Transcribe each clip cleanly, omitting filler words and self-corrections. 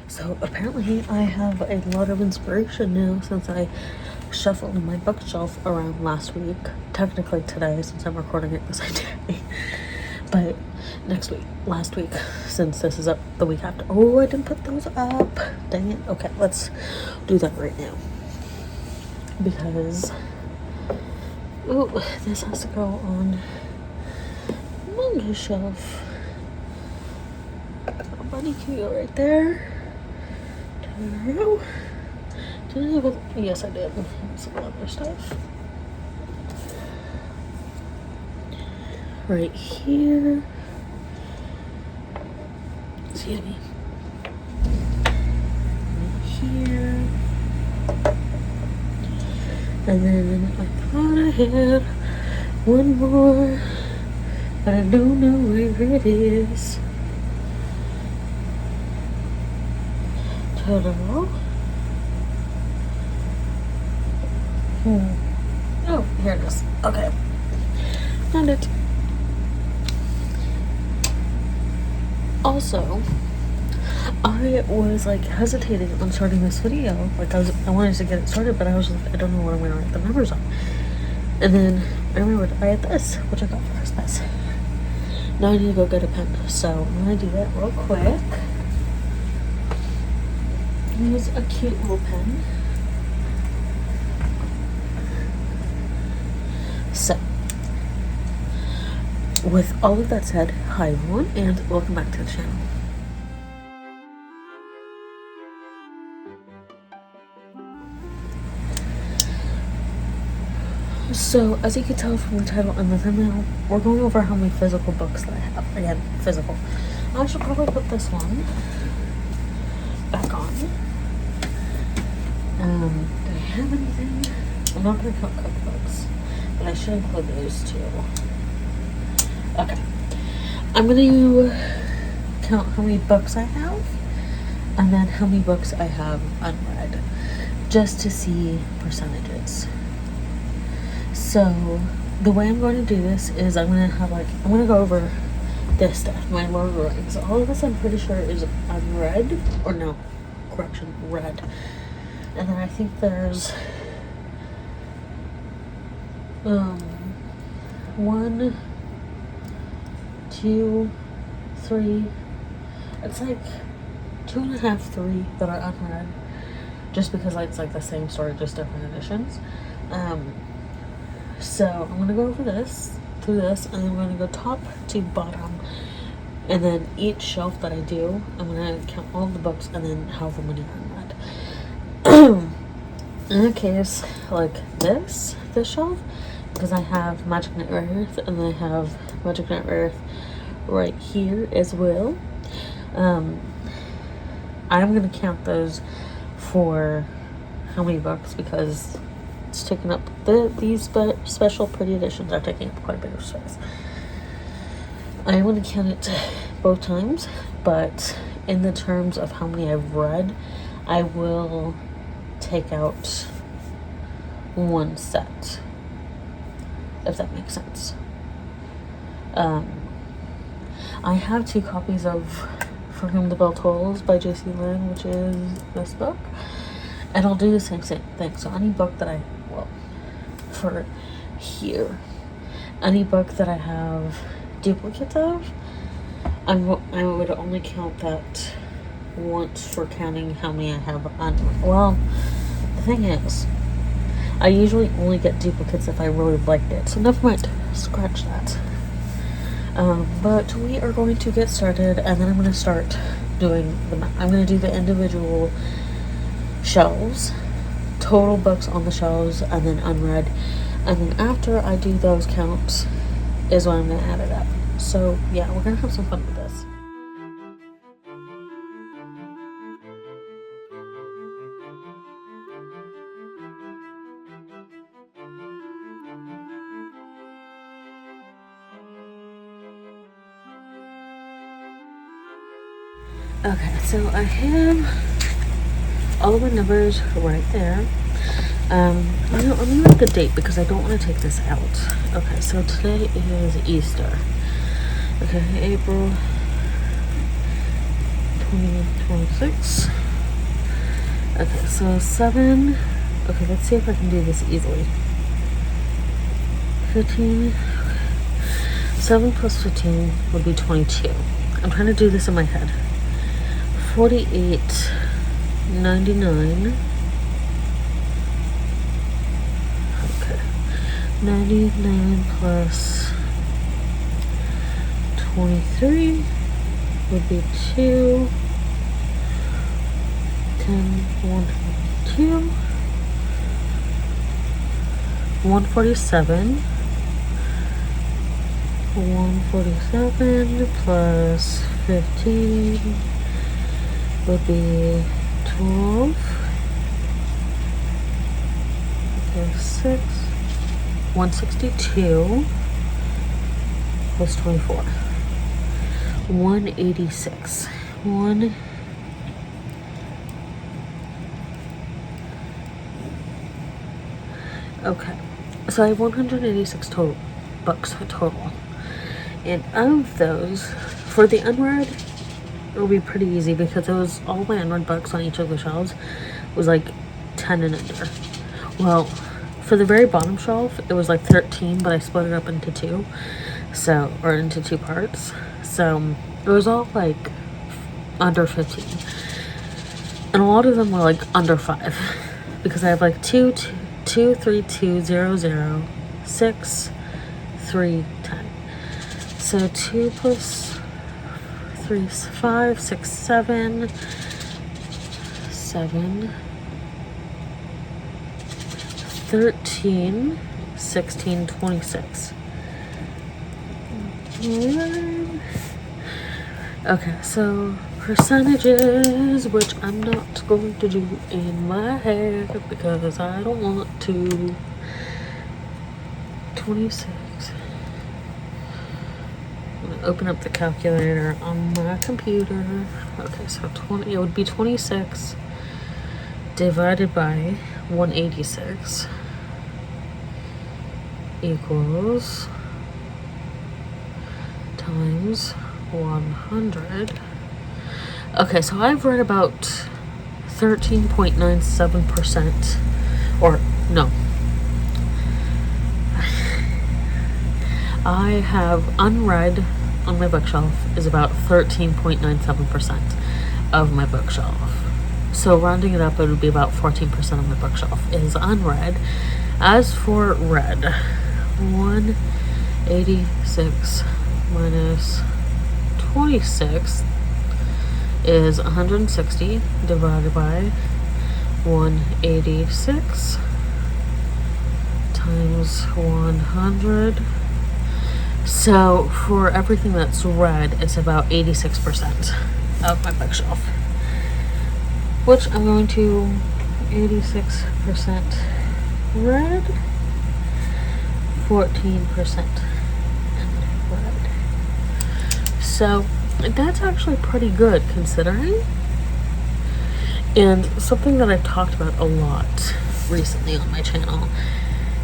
So apparently I have a lot of inspiration now since I shuffled my bookshelf around last week. Technically today, since I'm recording it the same day. But last week, since this is up the week after. Oh, I didn't put those up. Dang it. Okay, let's do that right now. Because, this has to go on manga shelf. Oh, buddy cute right there. Yes, I did. Some other stuff. Right here. Excuse me. Right here. And then I thought I had one more, but I don't know where it is. Ta-da. Oh, here it is. Okay. Found it. Also, I was like hesitating on starting this video. Like I wanted to get it started, but I was like, I don't know what I'm gonna write the numbers on. And then I remembered I had this, which I got for Christmas. Now I need to go get a pen, so I'm gonna do that real quick. Use a cute little pen. So, with all of that said, hi everyone, and welcome back to the channel. So, as you can tell from the title and the thumbnail, we're going over how many physical books that I have. Again, physical. I should probably put this one back on. Do I have anything? I'm not going to count cookbooks, but I should include those too. Okay. I'm going to count how many books I have, and then how many books I have unread, just to see percentages. So, the way I'm going to do this is I'm going to go over this stuff, my Lord of the Rings. All of this I'm pretty sure is unread, or no, correction, read. And then I think there's 1, 2, 3, it's like 2.5, 3 that are unread, just because it's like the same story, just different editions. So I'm gonna go through this, and I'm gonna go top to bottom, and then each shelf that I do, I'm gonna count all the books and then however many are unread. In a case like this shelf, because I have Magic Knight Earth, and I have Magic Knight Earth right here as well. I'm gonna count those for how many books, because it's taking up these special pretty editions are taking up quite a bit of space. I want to count it both times, but in the terms of how many I've read, I will take out one set, if that makes sense. I have 2 copies of For Whom the Bell Tolls by J.C. Lynn, which is this book, and I'll do the same thing. So any book that for here, any book that I have duplicates of, I would only count that once for counting how many I have well, the thing is, I usually only get duplicates if I really liked it, so never mind, scratch that. But we are going to get started, and then I'm going to start doing I'm going to do the individual shelves, total books on the shelves, and then unread, and then after I do those counts is when I'm going to add it up. So yeah, we're going to have some fun with this. Okay, so I have all of my numbers right there. I'm gonna write the date because I don't want to take this out. Okay, so today is Easter. Okay, April, 26. Okay, so 7. Okay, let's see if I can do this easily. 15. 7 plus 15 would be 22. I'm trying to do this in my head. 48, 99. Okay. 99 plus 23 would be 2. 10, 122. 147. 147 plus 15 would be 12. Okay, 6. 162 plus 24. 186. Okay, so I have 186 total books total. And of those, for the unread, it'll be pretty easy because it was all my unread books on each of the shelves was like 10 and under. Well, for the very bottom shelf, it was like 13, but I split it up into 2. So, or into 2 parts. So, it was all like under 15. And a lot of them were like under 5. Because I have like 2, 2, 3, 2, 0, 0, 6, 3, 10. So 2 plus 3 is 5, 6, 7, 7, 13, 16, 26. Okay, so percentages, which I'm not going to do in my head because I don't want to. 26. I'm gonna open up the calculator on my computer. Okay, so 20, it would be 26 divided by 186 equals times 100. Okay, so I've read about 13.97%, or no, I have unread on my bookshelf is about 13.97% of my bookshelf. So rounding it up, it would be about 14% of my bookshelf is unread. As for read, 186 minus 26 is 160 divided by 186 times 100. So for everything that's read, it's about 86% of my bookshelf, which I'm going to 86% read, 14% read. So that's actually pretty good considering. And something that I've talked about a lot recently on my channel,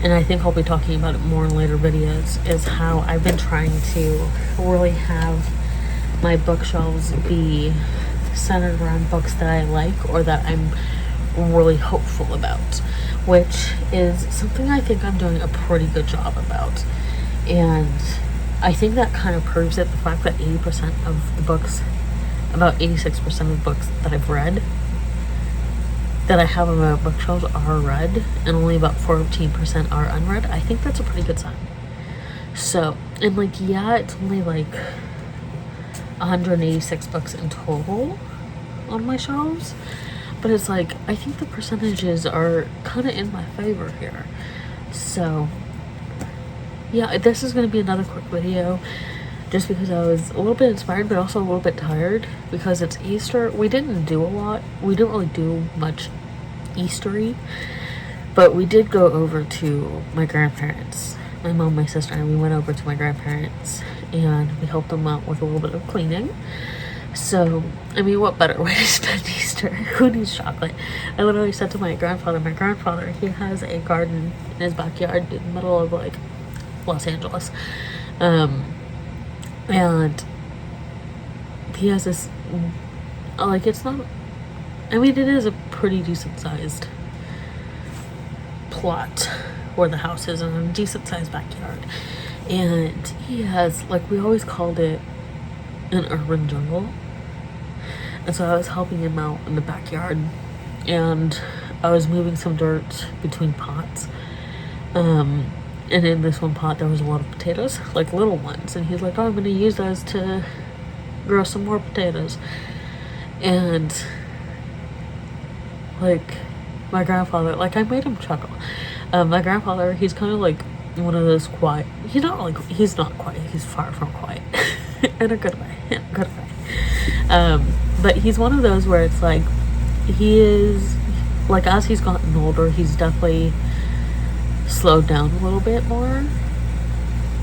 and I think I'll be talking about it more in later videos, is how I've been trying to really have my bookshelves be centered around books that I like or that I'm really hopeful about, which is something I think I'm doing a pretty good job about. And I think that kind of proves it, the fact that 80% of the books, about 86% of the books that I've read, that I have on my bookshelves are read, and only about 14% are unread. I think that's a pretty good sign. So, and like, yeah, it's only like 186 books in total on my shelves, but it's like, I think the percentages are kind of in my favor here. So, yeah, this is going to be another quick video, just because I was a little bit inspired, but also a little bit tired, because it's Easter. We didn't do a lot. We didn't really do much Eastery, but we did go over to my grandparents. My mom, my sister, and we went over to my grandparents, and we helped them out with a little bit of cleaning. So, I mean, what better way to spend Easter? Who needs chocolate? I literally said to my grandfather, he has a garden in his backyard in the middle of, like, Los Angeles. And he has this like, it's not, I mean, it is a pretty decent sized plot where the house is, in a decent sized backyard. And he has, like, we always called it an urban jungle. And so I was helping him out in the backyard, and I was moving some dirt between pots. And in this one pot there was a lot of potatoes, like little ones, and he's like, oh, I'm gonna use those to grow some more potatoes. And like, my grandfather, like, I made him chuckle. My grandfather, he's kind of like one of those quiet, he's not quiet, he's far from quiet. In a good way, in a good way. But he's one of those where it's like, he is, like, as he's gotten older, he's definitely slowed down a little bit more.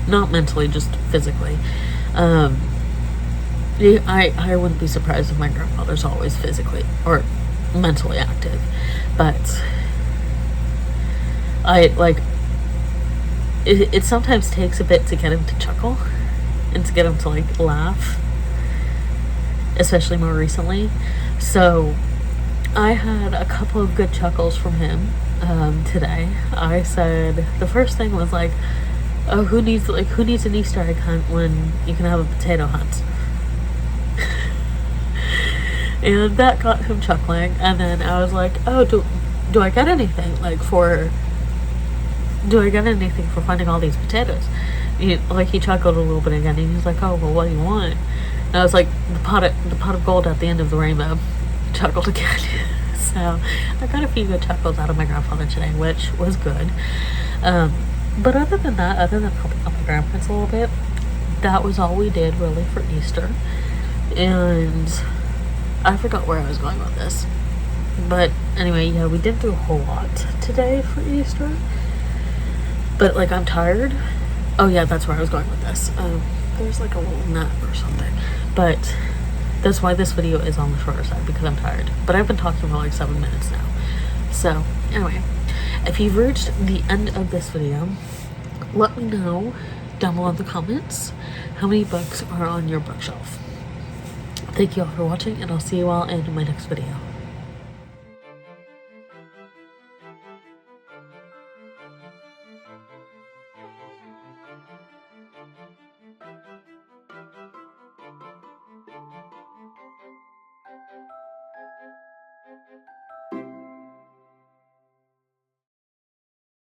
Not mentally, just physically. I wouldn't be surprised if my grandfather's always physically or mentally active. But it sometimes takes a bit to get him to chuckle and to get him to, like, laugh. Especially more recently. So I had a couple of good chuckles from him today. I said, the first thing was like, oh, who needs an Easter egg hunt when you can have a potato hunt? And that got him chuckling. And then I was like, oh, do I get anything, like, for finding all these potatoes? He chuckled a little bit again, and he's like, oh, well, what do you want? And I was like, the pot of gold at the end of the rainbow. Chuckled again. So I got a few good chuckles out of my grandfather today, which was good. But other than that, other than helping out my grandparents a little bit, that was all we did really for Easter. And I forgot where I was going with this. But anyway, yeah, we didn't do a whole lot today for Easter. But, like, I'm tired. Oh yeah, that's where I was going with this. There's like a little nut or something. But that's why this video is on the shorter side, because I'm tired. But I've been talking for like 7 minutes now. So anyway, if you've reached the end of this video, let me know down below in the comments how many books are on your bookshelf. Thank you all for watching, and I'll see you all in my next video.